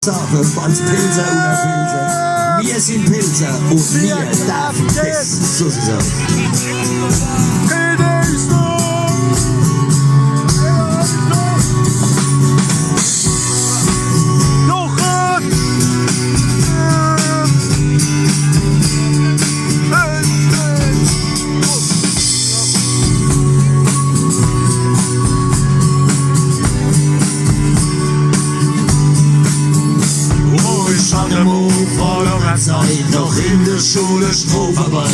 Sache als Pilzer oder Pilzer. Wir sind Pilzer und wir darf das. So ist es auch. Zeit noch in der Schule Strohverbei.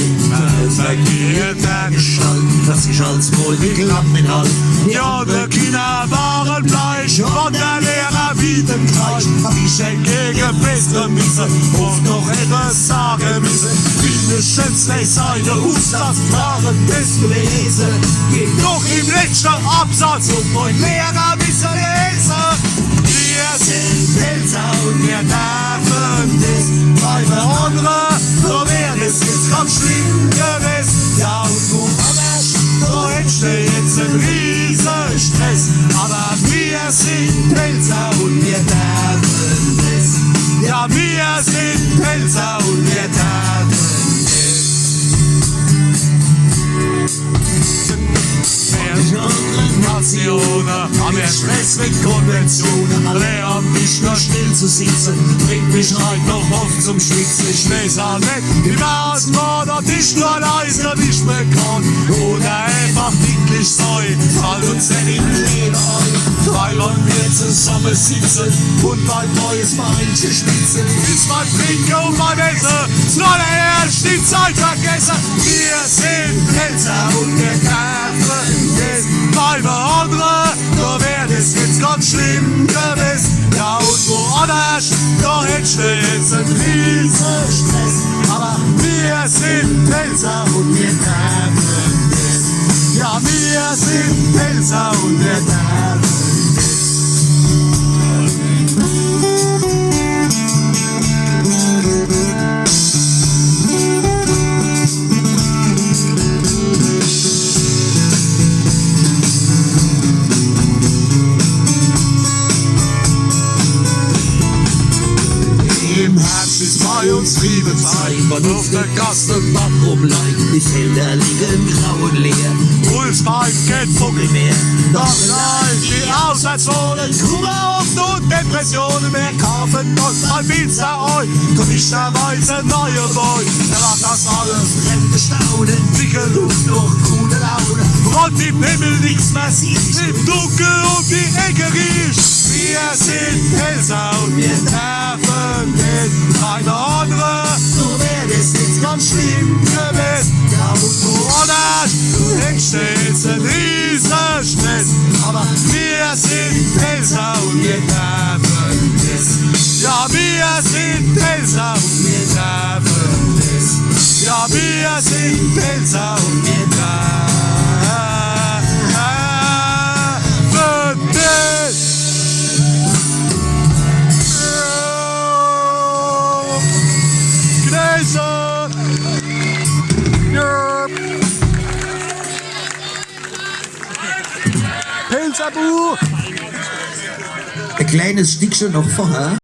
Verkehrt der Gestalt, dass ich als wohl geklappt mit Hand. ja, die Kinder waren bleich und der Lehrer bieten gleich. Hab ich entgegen bessere Miese oft noch etwas sagen müssen. Wie ne Schätzle seine Ustars waren das gelesen. Geht noch im letzten Absatz und mein Lehrer wissen lesen. Wir sind Pilzer und wir dürfen das. Bei anderen, so wäre es jetzt ganz schlimm gewesen. Ja, und du verwäscht, so entsteht jetzt ein riesen Stress. Aber wir sind Pilzer und wir dürfen das. Ja, wir sind Pilzer und wir dürfen das. Nationen haben wir Stress mit Konventionen. Lernt mich nur still zu sitzen, bringt mich halt noch oft zum Schwitzen. Ich lese auch nicht im Ausbau, dass ich nur leise nicht mehr kann. Oder einfach dicklich sein, fall uns nicht in Leben ein. Weil wir zusammen sitzen und mein neues Beinchen spitzen. Ist mein Trinken und mein Essen, soll erst die Zeit vergessen. Wir sind Pilzer und wir dürfen das. Bei anderen, da wär das jetzt ganz schlimm gewesen. Ja, und woanders, da entsteht jetzt ein riesen Stress. Aber wir sind Pilzer und wir dürfen das. Ja, wir sind Pilzer und wir dürfen das. Im Herz ist bei uns Liebe zeigt, man auf der Gasse Bach rumleiht. Die Felder liegen grau und leer. Ulsheim kennt Vogelmeer. Doch nein, die Auswärtswohnen, Kummer oft und Depressionen mehr kaufen. Und ein Pizza euch, komischerweise neue Boy. Er macht das alles, Fremde staunen, dicke Luft durch gute Laune. Und im Himmel nichts mehr sieht, im Dunkel um die Ecke riecht. Wir sind Pilzer und wir dürfen nicht. Keine andere, so wär das jetzt ganz schlimm gewesen. Ja, und woanders entsteht ein riesen Stress. Aber wir sind Pilzer und wir dürfen das. Ja, wir sind Pilzer und wir dürfen das. Ja, wir sind Pilzer und wir dürfen das. Ein kleines Stückchen noch vorher.